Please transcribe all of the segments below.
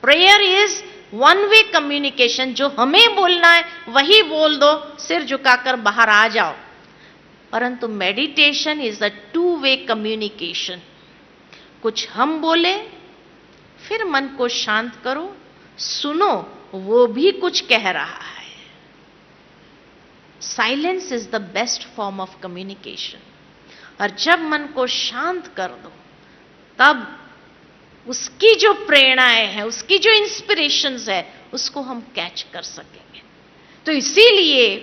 Prayer is one way communication, जो हमें बोलना है वही बोल दो, सिर झुकाकर बाहर आ जाओ। परंतु meditation is a two way communication. कुछ हम बोले, फिर मन को शांत करो, सुनो वो भी कुछ कह रहा है। Silence is the best form of communication. और जब मन को शांत कर दो, तब उसकी जो प्रेरणाएं हैं, उसकी जो इंस्पिरेशंस है, उसको हम कैच कर सकेंगे। तो इसीलिए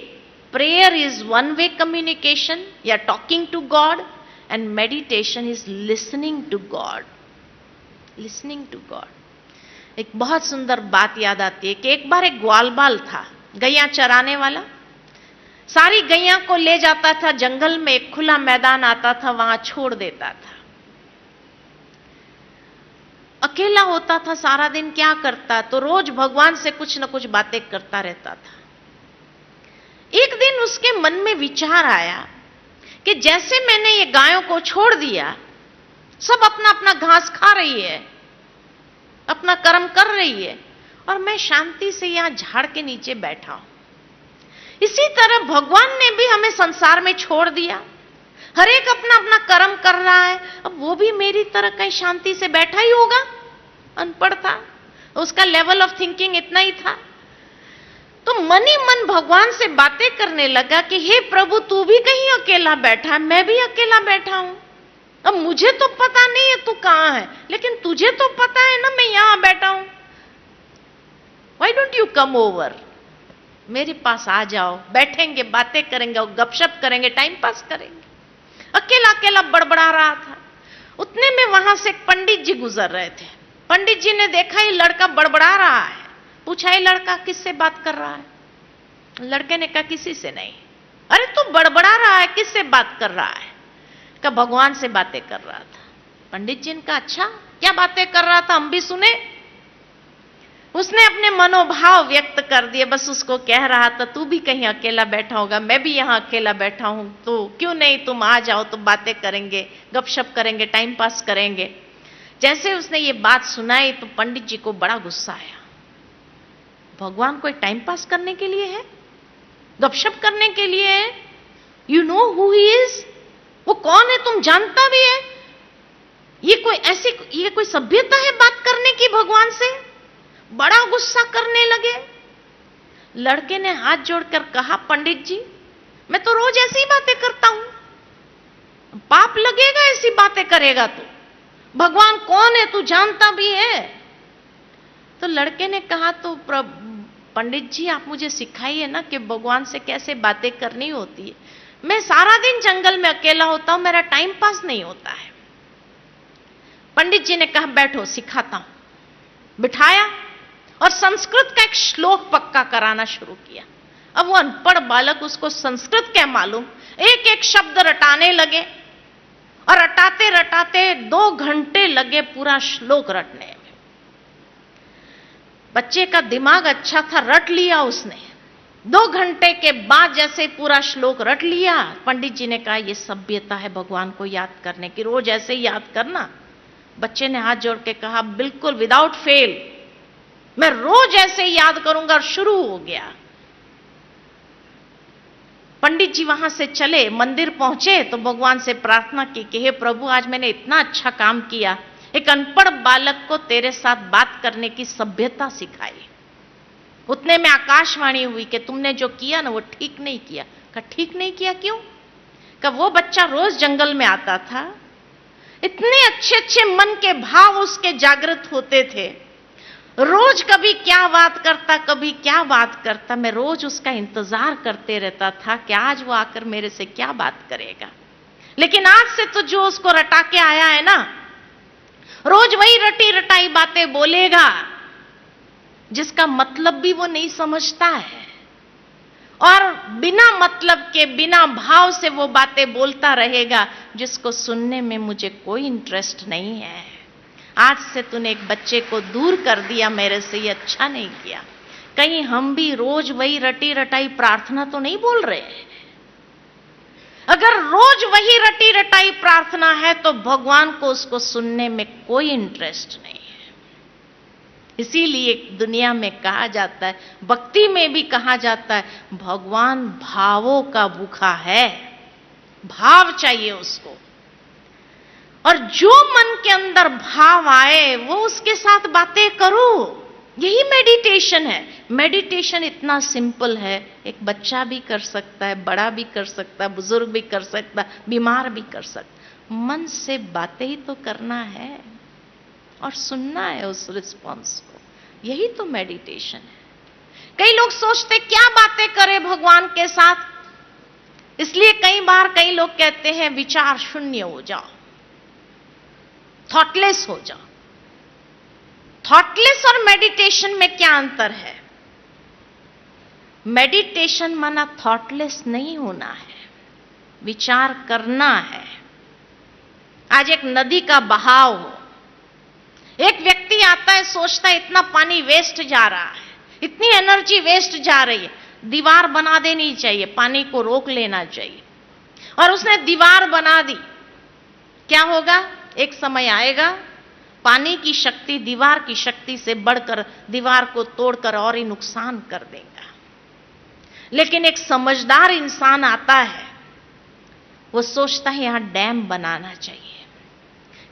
prayer is one way communication या talking to God, and meditation is listening to God. Listening to God. एक बहुत सुंदर बात याद आती है कि एक बार एक ग्वालबाल था, गैया चराने वाला। सारी गैया को ले जाता था जंगल में, एक खुला मैदान आता था, वहां छोड़ देता था। अकेला होता था, सारा दिन क्या करता, तो रोज भगवान से कुछ न कुछ बातें करता रहता था। एक दिन उसके मन में विचार आया कि जैसे मैंने ये गायों को छोड़ दिया, सब अपना अपना घास खा रही है, अपना कर्म कर रही है, और मैं शांति से यहां झाड़ के नीचे बैठा हूं। इसी तरह भगवान ने भी हमें संसार में छोड़ दिया, हर एक अपना अपना कर्म कर रहा है। अब वो भी मेरी तरह कहीं शांति से बैठा ही होगा, अनपढ़ था, उसका लेवल ऑफ थिंकिंग इतना ही था। तो मन ही मन भगवान से बातें करने लगा कि हे प्रभु, तू भी कहीं अकेला बैठा है, मैं भी अकेला बैठा हूं। अब मुझे तो पता नहीं है तू कहां है, लेकिन तुझे तो पता है ना मैं यहां बैठा हूं। Why don't you come over, मेरे पास आ जाओ, बैठेंगे, बातें करेंगे और गपशप करेंगे, टाइम पास करेंगे। अकेला अकेला बड़बड़ा रहा था। उतने में वहां से एक पंडित जी गुजर रहे थे। पंडित जी ने देखा ये लड़का बड़बड़ा रहा है, पूछा ये लड़का किससे बात कर रहा है? लड़के ने कहा किसी से नहीं। अरे तू बड़बड़ा रहा है, किससे बात कर रहा है? कहा भगवान से बातें कर रहा था। पंडित जी ने कहा अच्छा, क्या बातें कर रहा था, हम भी सुने। उसने अपने मनोभाव व्यक्त कर दिए, बस उसको कह रहा था तू भी कहीं अकेला बैठा होगा, मैं भी यहां अकेला बैठा हूं, तो क्यों नहीं तुम आ जाओ, तो बातें करेंगे, गपशप करेंगे, टाइम पास करेंगे। जैसे उसने ये बात सुनाई तो पंडित जी को बड़ा गुस्सा आया। भगवान कोई टाइम पास करने के लिए है, गपशप करने के लिए है? You know who he is, वो कौन है तुम जानता भी है? ये कोई सभ्यता है बात करने की भगवान से? बड़ा गुस्सा करने लगे। लड़के ने हाथ जोड़कर कहा पंडित जी, मैं तो रोज ऐसी बातें करता हूं, पाप लगेगा ऐसी बातें करेगा तो। भगवान कौन है तू जानता भी है? तो लड़के ने कहा तो पंडित जी आप मुझे सिखाइए ना कि भगवान से कैसे बातें करनी होती है। मैं सारा दिन जंगल में अकेला होता हूं, मेरा टाइम पास नहीं होता है। पंडित जी ने कहा बैठो सिखाता हूं। बिठाया और संस्कृत का एक श्लोक पक्का कराना शुरू किया। अब वो अनपढ़ बालक, उसको संस्कृत क्या मालूम, एक एक शब्द रटाने लगे और रटाते रटाते 2 घंटे लगे पूरा श्लोक रटने में। बच्चे का दिमाग अच्छा था, रट लिया उसने। 2 घंटे के बाद जैसे पूरा श्लोक रट लिया, पंडित जी ने कहा यह सभ्यता है भगवान को याद करने की, रोज ऐसे ही याद करना। बच्चे ने हाथ जोड़ के कहा बिल्कुल विदाउट फेल, मैं रोज ऐसे याद करूंगा। और शुरू हो गया। पंडित जी वहां से चले, मंदिर पहुंचे तो भगवान से प्रार्थना की कि हे प्रभु आज मैंने इतना अच्छा काम किया, एक अनपढ़ बालक को तेरे साथ बात करने की सभ्यता सिखाई। उतने में आकाशवाणी हुई कि तुमने जो किया ना वो ठीक नहीं किया। कहा ठीक नहीं किया क्यों? कहा वो बच्चा रोज जंगल में आता था, इतने अच्छे अच्छे मन के भाव उसके जागृत होते थे, रोज कभी क्या बात करता कभी क्या बात करता, मैं रोज उसका इंतजार करते रहता था कि आज वो आकर मेरे से क्या बात करेगा। लेकिन आज से तो जो उसको रटा के आया है ना, रोज वही रटी रटाई बातें बोलेगा जिसका मतलब भी वो नहीं समझता है, और बिना मतलब के बिना भाव से वो बातें बोलता रहेगा जिसको सुनने में मुझे कोई इंटरेस्ट नहीं है। आज से तूने एक बच्चे को दूर कर दिया मेरे से, ये अच्छा नहीं किया। कहीं हम भी रोज वही रटी रटाई प्रार्थना तो नहीं बोल रहे हैं? अगर रोज वही रटी रटाई प्रार्थना है तो भगवान को उसको सुनने में कोई इंटरेस्ट नहीं है। इसीलिए दुनिया में कहा जाता है, भक्ति में भी कहा जाता है, भगवान भावों का भूखा है। भाव चाहिए उसको, और जो मन के अंदर भाव आए वो उसके साथ बातें करो। यही मेडिटेशन है। मेडिटेशन इतना सिंपल है, एक बच्चा भी कर सकता है, बड़ा भी कर सकता है, बुजुर्ग भी कर सकता है, बीमार भी कर सकता। मन से बातें ही तो करना है और सुनना है उस रिस्पॉन्स को। यही तो मेडिटेशन है। कई लोग सोचते क्या बातें करें भगवान के साथ, इसलिए कई बार कई लोग कहते हैं विचार शून्य हो जाओ, थॉटलेस हो जाओ। थॉटलेस और मेडिटेशन में क्या अंतर है? मेडिटेशन माना थॉटलेस नहीं होना है, विचार करना है। आज एक नदी का बहाव हो, एक व्यक्ति आता है, सोचता है इतना पानी वेस्ट जा रहा है, इतनी एनर्जी वेस्ट जा रही है, दीवार बना देनी चाहिए, पानी को रोक लेना चाहिए। और उसने दीवार बना दी। क्या होगा? एक समय आएगा पानी की शक्ति दीवार की शक्ति से बढ़कर दीवार को तोड़कर और ही नुकसान कर देगा। लेकिन एक समझदार इंसान आता है, वो सोचता है यहां डैम बनाना चाहिए,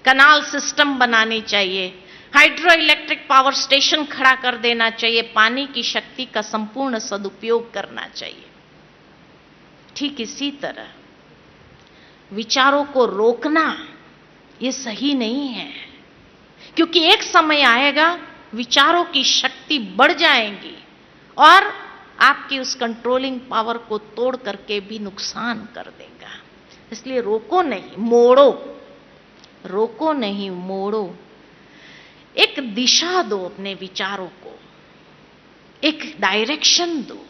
कनाल सिस्टम बनानी चाहिए, हाइड्रो इलेक्ट्रिक पावर स्टेशन खड़ा कर देना चाहिए, पानी की शक्ति का संपूर्ण सदुपयोग करना चाहिए। ठीक इसी तरह विचारों को रोकना ये सही नहीं है, क्योंकि एक समय आएगा विचारों की शक्ति बढ़ जाएगी और आपकी उस कंट्रोलिंग पावर को तोड़ करके भी नुकसान कर देगा। इसलिए रोको नहीं, मोड़ो। रोको नहीं, मोड़ो। एक दिशा दो अपने विचारों को, एक डायरेक्शन दो,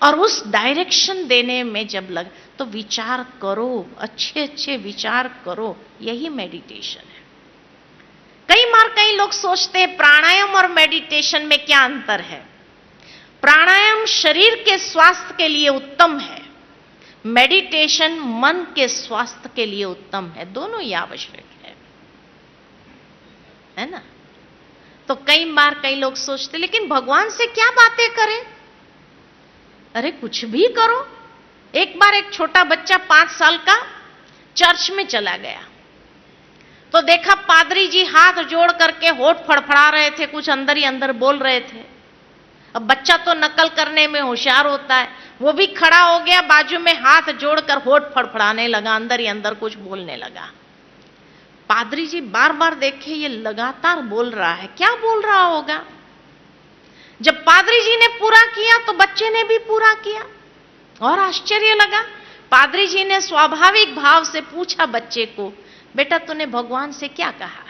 और उस डायरेक्शन देने में जब लग तो विचार करो, अच्छे अच्छे विचार करो। यही मेडिटेशन है। कई बार कई लोग सोचते हैं प्राणायाम और मेडिटेशन में क्या अंतर है। प्राणायाम शरीर के स्वास्थ्य के लिए उत्तम है, मेडिटेशन मन के स्वास्थ्य के लिए उत्तम है। दोनों ही आवश्यक है ना। तो कई बार कई लोग सोचते लेकिन भगवान से क्या बातें करें? अरे कुछ भी करो। एक बार एक छोटा बच्चा 5 साल का चर्च में चला गया, तो देखा पादरी जी हाथ जोड़ करके होठ फड़फड़ा रहे थे, कुछ अंदर ही अंदर बोल रहे थे। अब बच्चा तो नकल करने में होशियार होता है, वो भी खड़ा हो गया, बाजू में हाथ जोड़कर होठ फड़फड़ाने लगा, अंदर ही अंदर कुछ बोलने लगा। पादरी जी बार बार देखे ये लगातार बोल रहा है, क्या बोल रहा होगा। जब पादरी जी ने पूरा किया तो बच्चे ने भी पूरा किया, और आश्चर्य लगा। पादरी जी ने स्वाभाविक भाव से पूछा बच्चे को, बेटा तूने भगवान से क्या कहा?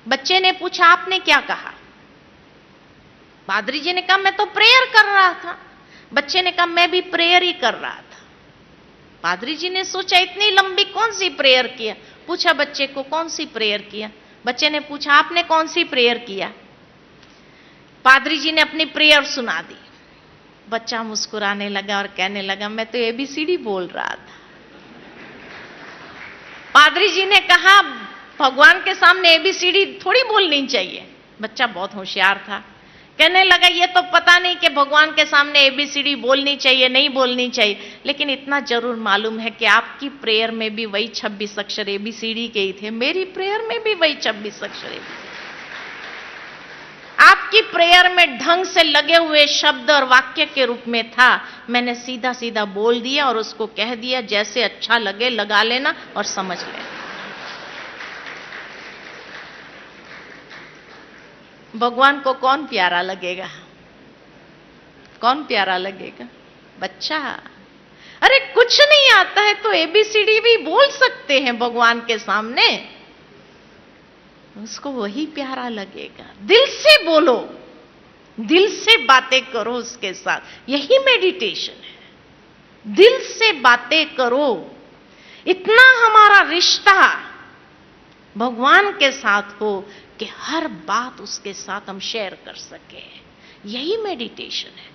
बच्चे ने पूछा आपने क्या कहा? पादरी जी ने कहा मैं तो प्रेयर कर रहा था। बच्चे ने कहा मैं भी प्रेयर ही कर रहा था। पादरी जी ने सोचा इतनी लंबी कौन सी प्रेयर किया, पूछा बच्चे को कौन सी प्रेयर किया। बच्चे ने पूछा आपने कौन सी प्रेयर किया? पादरी जी ने अपनी प्रेयर सुना दी। बच्चा मुस्कुराने लगा और कहने लगा मैं तो एबीसीडी बोल रहा था। पादरी जी ने कहा भगवान के सामने एबीसीडी थोड़ी बोलनी चाहिए। बच्चा बहुत होशियार था, कहने लगा ये तो पता नहीं कि भगवान के सामने एबीसीडी बोलनी चाहिए नहीं बोलनी चाहिए, लेकिन इतना जरूर मालूम है कि आपकी प्रेयर में भी वही 26 अक्षर एबीसीडी के ही थे, मेरी प्रेयर में भी वही 26 अक्षर एबीसीडी। आपकी प्रेयर में ढंग से लगे हुए शब्द और वाक्य के रूप में था, मैंने सीधा सीधा बोल दिया और उसको कह दिया जैसे अच्छा लगे लगा लेना और समझ लेना। भगवान को कौन प्यारा लगेगा? कौन प्यारा लगेगा? बच्चा। अरे कुछ नहीं आता है तो एबीसीडी भी बोल सकते हैं भगवान के सामने, उसको वही प्यारा लगेगा। दिल से बोलो, दिल से बातें करो उसके साथ, यही मेडिटेशन है। दिल से बातें करो, इतना हमारा रिश्ता भगवान के साथ हो कि हर बात उसके साथ हम शेयर कर सके, यही मेडिटेशन है।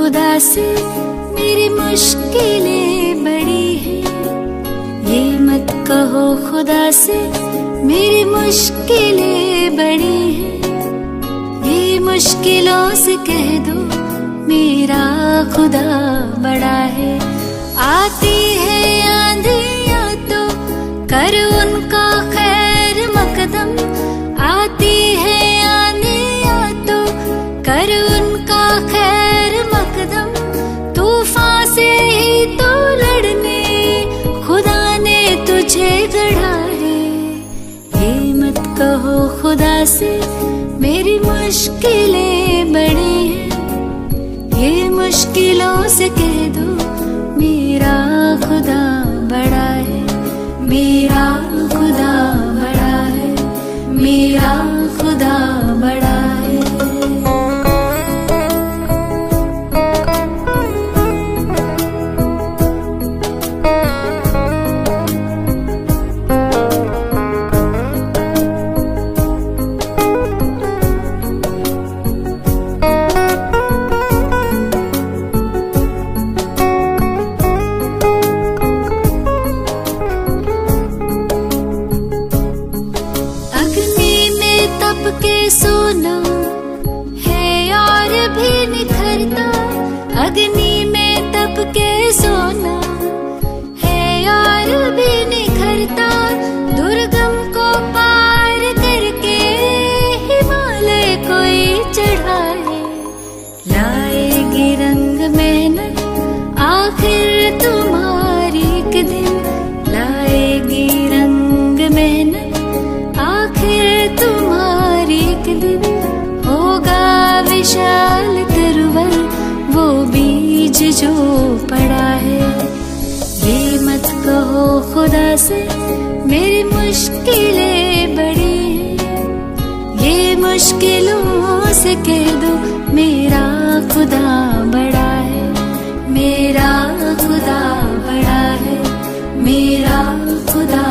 खुदा से मेरी मुश्किलें बड़ी हैं, ये मत कहो खुदा से मेरी मुश्किलें बड़ी हैं, ये मुश्किलों से कह दो मेरा खुदा बड़ा है। आती है आंधियाँ तो कर उनका खैर मकदम, आती है आंधियाँ तो कर उनका खैर मकदम, तूफान से ही तो लड़ने खुदा ने तुझे गढ़ा है। ये मत कहो खुदा से मेरी मुश्किलें बड़ी हैं, ये मुश्किलों से कह दो मेरा खुदा बड़ा है, मेरा खुदा बड़ा है, मेरा खुदा बड़ा है। के सोना है और भी निखरता, अग्नि में तप के सोना है और भी निखरता, दुर्गम को पार करके हिमालय कोई चढ़ाए, लाएगी रंग मेहनत आखिर तुम्हारी एक दिन, लाएगी रंग मेहनत आखिर तुम्हारी एक दिन, होगा विशाल तरवर वो बीज जो पड़ा है। ये मत कहो खुदा से मेरी मुश्किलें बड़ी हैं, ये मुश्किलों से कह दो मेरा खुदा बड़ा है, मेरा खुदा बड़ा है, मेरा खुदा